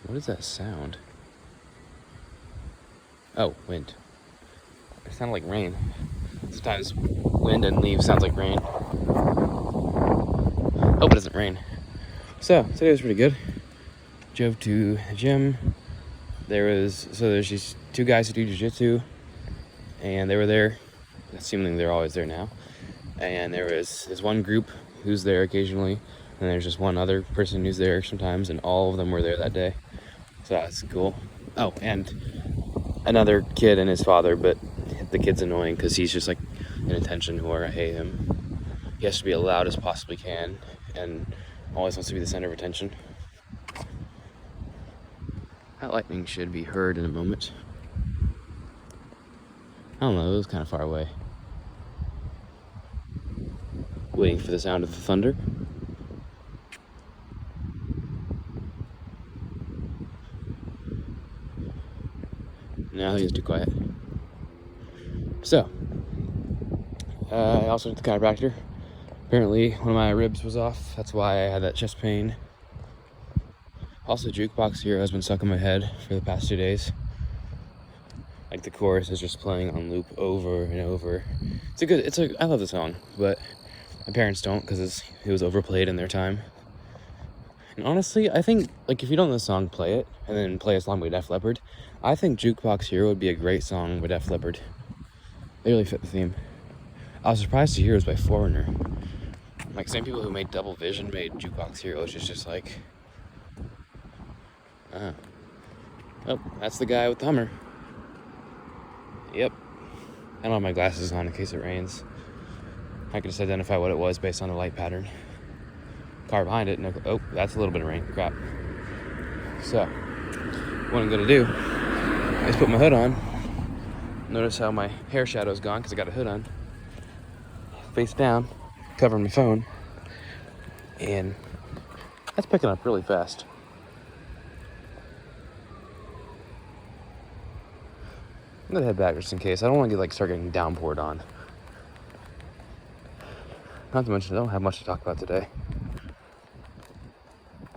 What is that sound? Oh, wind. It sounded like rain. Sometimes wind and leaves sounds like rain. Hope it doesn't rain. So, today was pretty good. Drove to the gym. There's these two guys who do jiu-jitsu, and they were there. Seemingly they're always there now. And there's one group who's there occasionally, and there's just one other person who's there sometimes, and all of them were there that day. So that's cool. Oh, and another kid and his father, but the kid's annoying because he's just like an attention whore. I hate him. He has to be as loud as possibly can, and always wants to be the center of attention. That lightning should be heard in a moment. I don't know, it was kind of far away. Waiting for the sound of the thunder. Now he's too quiet. So, I also went to the chiropractor. Apparently, one of my ribs was off. That's why I had that chest pain. Also, Jukebox Hero has been stuck in my head for the past 2 days. Like, the chorus is just playing on loop over and over. I love the song, but my parents don't because it was overplayed in their time. And honestly, I think, like, if you don't know the song, play it, and then play a song by Def Leppard. I think Jukebox Hero would be a great song by Def Leppard. They really fit the theme. I was surprised to hear it was by Foreigner. Like, same people who made Double Vision made Jukebox Hero, which is just like... Oh, that's the guy with the Hummer. Yep. I don't have my glasses on in case it rains. I could just identify what it was based on the light pattern. Car behind it, oh, that's a little bit of rain, crap. So, what I'm gonna do is put my hood on. Notice how my hair shadow's gone because I got a hood on. Face down, covering my phone. And that's picking up really fast. I'm gonna head back just in case. I don't want to start getting downpoured on. Not to mention, I don't have much to talk about today.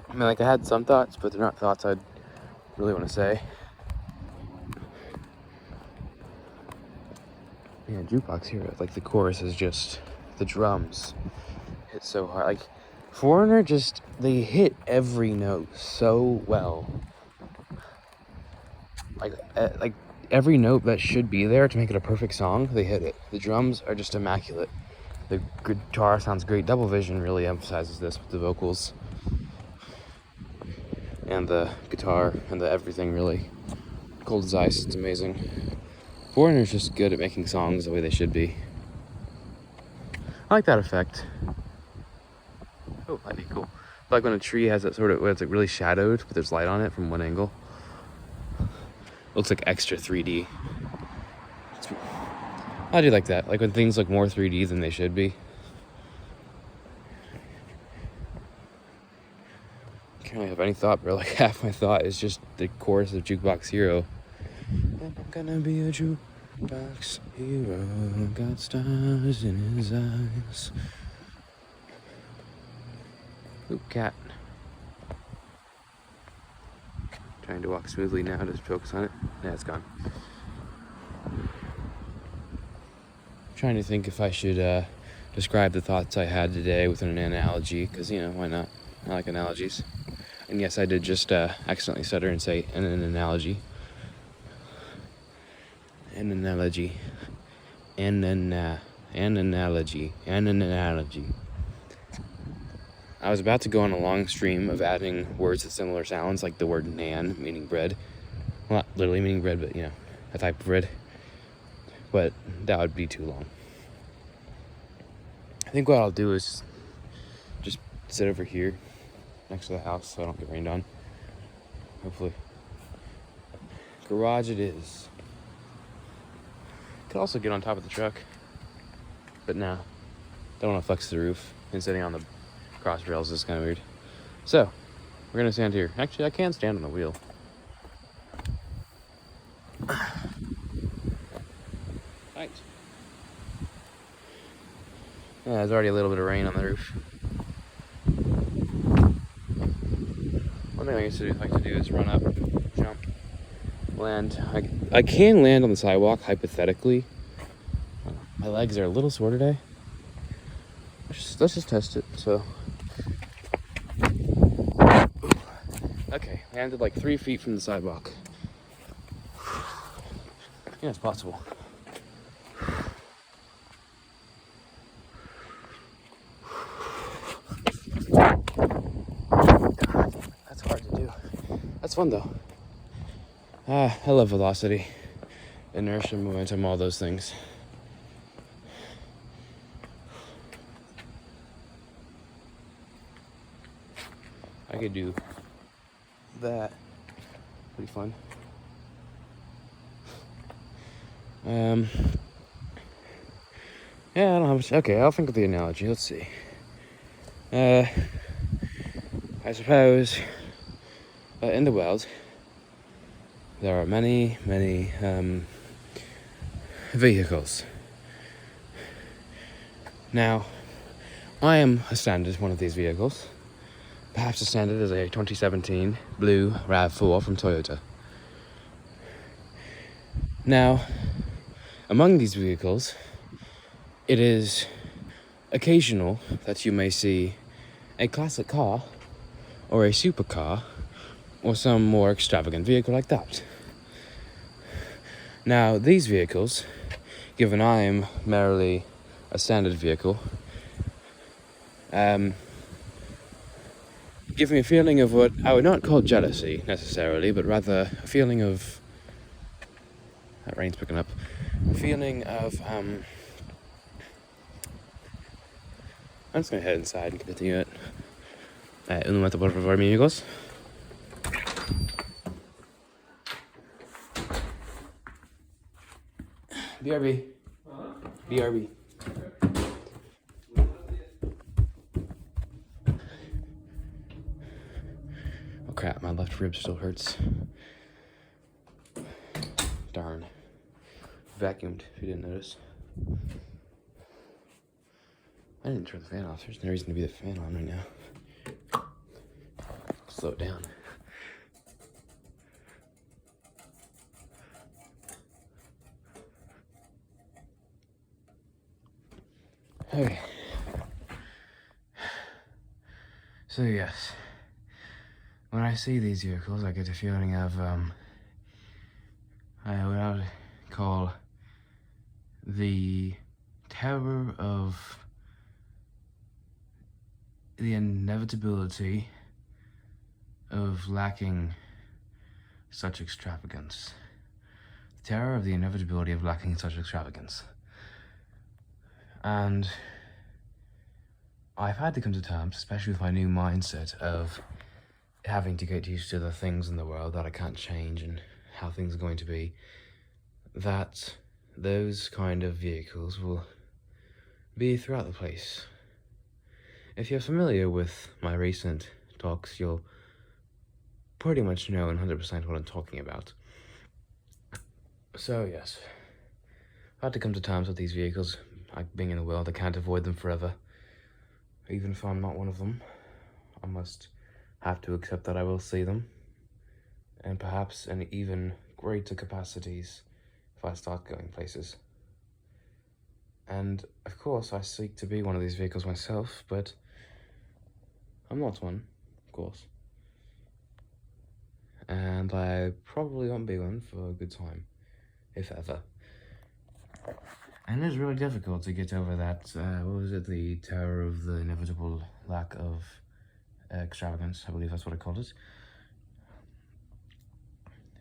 I mean, I had some thoughts, but they're not thoughts I'd really want to say. Man, Jukebox Hero, the chorus is just, the drums hit so hard. Foreigner they hit every note so well. Every note that should be there to make it a perfect song, they hit it. The drums are just immaculate. The guitar sounds great. Double Vision really emphasizes this with the vocals. And the guitar and the everything really. Cold as Ice, it's amazing. Foreigner's just good at making songs the way they should be. I like that effect. Oh, that'd be cool. Like when a tree has that sort of, where it's really shadowed, but there's light on it from one angle. Looks like extra 3D. I do like that. Like when things look more 3D than they should be. Can't really have any thought, bro. Half my thought is just the chorus of Jukebox Hero. I'm gonna be a jukebox hero. Got stars in his eyes. Ooh, cat. Trying to walk smoothly now, just focus on it. Yeah, it's gone. Trying to think if I should describe the thoughts I had today with an analogy, because, why not? I like analogies. And yes, I did just accidentally stutter and say an analogy. An analogy. An analogy. I was about to go on a long stream of adding words with similar sounds, like the word nan, meaning bread. Well, not literally meaning bread, but, a type of bread. But that would be too long. I think what I'll do is just sit over here next to the house so I don't get rained on. Hopefully. Garage it is. Could also get on top of the truck. But no. Don't want to flex the roof. And sitting on the cross rails is kind of weird. So, we're going to stand here. Actually, I can stand on the wheel. Right. Yeah, there's already a little bit of rain on the roof. One thing I used to like to do is run up, jump, land. I can land on the sidewalk, hypothetically. My legs are a little sore today. Let's just test it. So, okay, landed like 3 feet from the sidewalk. Yeah, it's possible. That's hard to do. That's fun though. I love velocity, inertia, momentum, all those things. I could do that. Pretty fun. Yeah, I don't have much. Okay, I'll think of the analogy. Let's see. I suppose in the world there are many vehicles. Now, I am a standard one of these vehicles. Perhaps the standard is a 2017 blue RAV4 from Toyota. Now, among these vehicles, it is occasional that you may see a classic car or a supercar or some more extravagant vehicle like that. Now, these vehicles, given I am merely a standard vehicle, give me a feeling of what I would not call jealousy necessarily, but rather a feeling of, that rain's picking up, a feeling of, I'm just gonna head inside and continue it. Un momento por favor, amigos. BRB. BRB. Oh crap, my left rib still hurts. Darn. Vacuumed, if you didn't notice. I didn't turn the fan off. There's no reason to be the fan on right now. Slow it down. Okay. So yes, when I see these vehicles, I get a feeling of, what I would call the terror of the inevitability of lacking such extravagance. The terror of the inevitability of lacking such extravagance. And I've had to come to terms, especially with my new mindset of having to get used to the things in the world that I can't change and how things are going to be, that those kind of vehicles will be throughout the place. If you're familiar with my recent talks, you'll pretty much know 100% what I'm talking about. So yes, I've had to come to terms with these vehicles. Like being in the world, I can't avoid them forever. Even if I'm not one of them, I must have to accept that I will see them, and perhaps in even greater capacities if I start going places. And of course I seek to be one of these vehicles myself, but I'm not one, of course. And I probably won't be one for a good time, if ever. And it's really difficult to get over that, what was it, the terror of the inevitable lack of extravagance, I believe that's what I called it.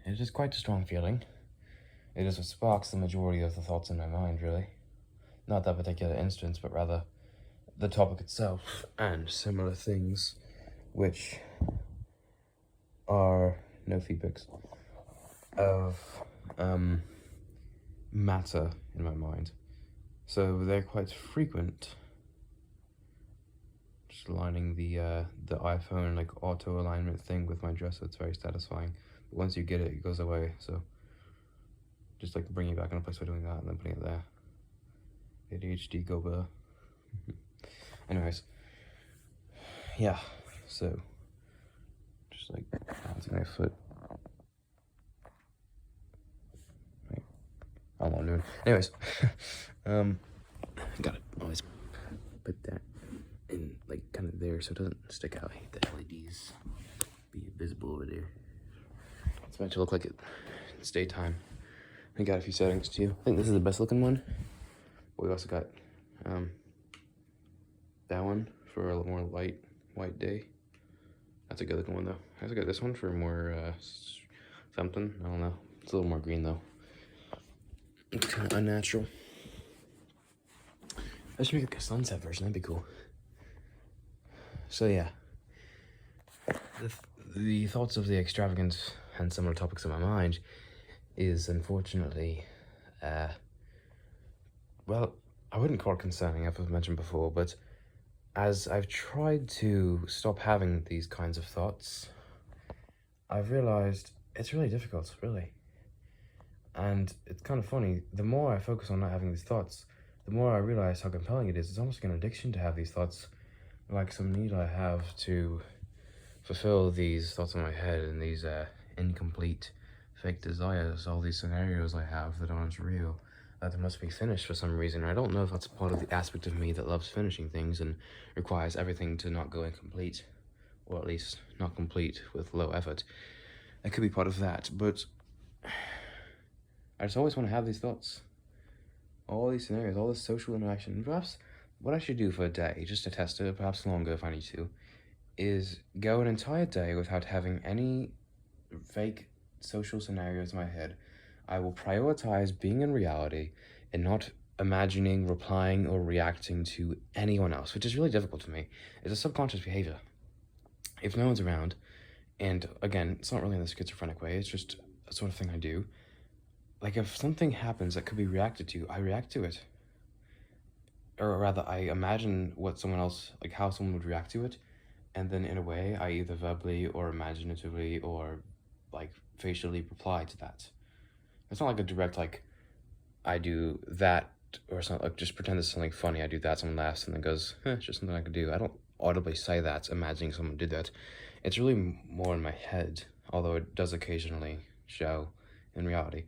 It is quite a strong feeling. It is what sparks the majority of the thoughts in my mind, really. Not that particular instance, but rather the topic itself and similar things, which are no feedbacks of matter in my mind. So they're quite frequent. Just aligning the iPhone like auto alignment thing with my dresser, it's very satisfying. But once you get it, it goes away. So just like bringing it back in a place by doing that and then putting it there. ADHD go blur. Anyways, yeah. So just just like bouncing my foot. Wait, I don't know what I'm doing. Anyways, gotta always put that in like kind of there so it doesn't stick out. I hate the LEDs be visible over there. It's meant to look like it's daytime. I got a few settings too. I think this is the best looking one. But we also got that one for a little more white day. That's a good looking one though. I also got this one for more something. I don't know. It's a little more green though. It's kind of unnatural. I should make a sunset version. That'd be cool. So yeah, the thoughts of the extravagance and similar topics in my mind is unfortunately, well, I wouldn't call it concerning, as I've mentioned before, but as I've tried to stop having these kinds of thoughts, I've realized it's really difficult, really. And it's kind of funny, the more I focus on not having these thoughts, the more I realize how compelling it is. It's almost like an addiction to have these thoughts, like some need I have to fulfill these thoughts in my head and these incomplete fake desires, all these scenarios I have that aren't real, that must be finished for some reason. I don't know if that's part of the aspect of me that loves finishing things and requires everything to not go incomplete, or at least not complete with low effort. It could be part of that, but I just always want to have these thoughts, all these scenarios, all this social interaction. And perhaps what I should do for a day, just to test it, perhaps longer if I need to, is go an entire day without having any fake social scenarios in my head. I will prioritize being in reality and not imagining, replying, or reacting to anyone else, which is really difficult to me. It's a subconscious behavior. If no one's around, and again, it's not really in the schizophrenic way, it's just a sort of thing I do. Like, if something happens that could be reacted to, I react to it. Or rather, I imagine what someone else, like how someone would react to it, and then in a way, I either verbally or imaginatively or like facially reply to that. It's not like a direct, like, I do that or something, like just pretend it's something funny, I do that, someone laughs and then goes, it's just something I could do. I don't audibly say that, imagining someone did that. It's really more in my head, although it does occasionally show in reality.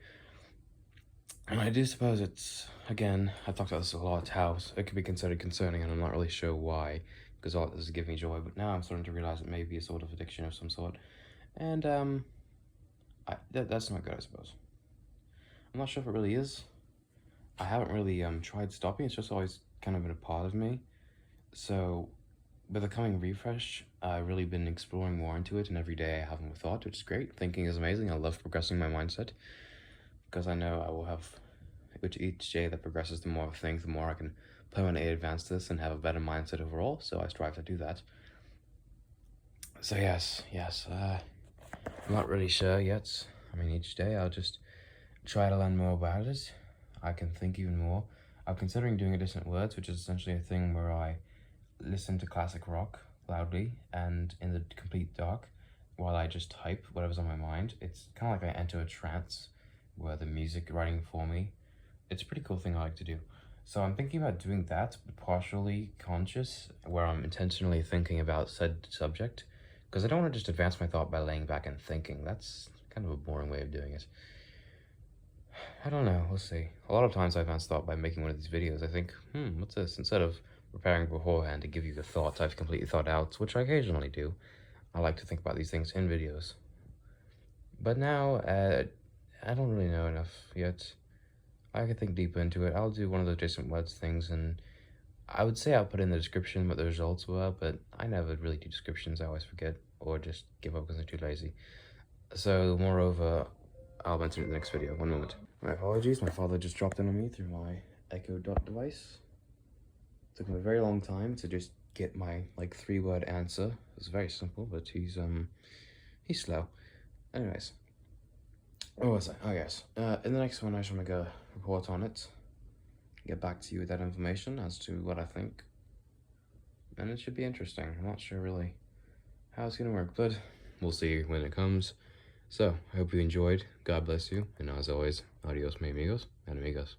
And I do suppose it's, again, I've talked about this a lot, how it could be considered concerning, and I'm not really sure why, because all it does is give me joy, but now I'm starting to realize it may be a sort of addiction of some sort, and that's not good, I suppose. I'm not sure if it really is. I haven't really tried stopping, it's just always kind of been a part of me. So with the coming refresh, I've really been exploring more into it, and every day I have more thought, which is great. Thinking is amazing. I love progressing my mindset, because I know I will have, which each day that progresses, the more I think, the more I can permanently advance this and have a better mindset overall, so I strive to do that. So yes, I'm not really sure yet. I mean, each day I'll just try to learn more about it. I can think even more. I'm considering doing Dissonant Words, which is essentially a thing where I listen to classic rock loudly and in the complete dark while I just type whatever's on my mind. It's kind of like I enter a trance where the music writing for me. It's a pretty cool thing I like to do. So I'm thinking about doing that, but partially conscious, where I'm intentionally thinking about said subject, because I don't want to just advance my thought by laying back and thinking. That's kind of a boring way of doing it. I don't know, we'll see. A lot of times I advance thought by making one of these videos. I think, what's this? Instead of preparing beforehand to give you the thoughts I've completely thought out, which I occasionally do, I like to think about these things in videos. But now, I don't really know enough yet. I could think deeper into it. I'll do one of those Dissonant Words things, and I would say I'll put in the description what the results were, but I never really do descriptions. I always forget, or just give up because I'm too lazy. So, moreover, I'll mention it in the next video. One moment. My apologies, my father just dropped in on me through my Echo Dot device. It took him a very long time to just get my, like, 3-word answer. It was very simple, but he's slow. Anyways. What was I? Oh, yes. In the next one, I shall make a report on it. Get back to you with that information as to what I think. And it should be interesting. I'm not sure really how it's gonna work, but we'll see when it comes. So, I hope you enjoyed. God bless you. And as always, adios, mi amigos and amigos.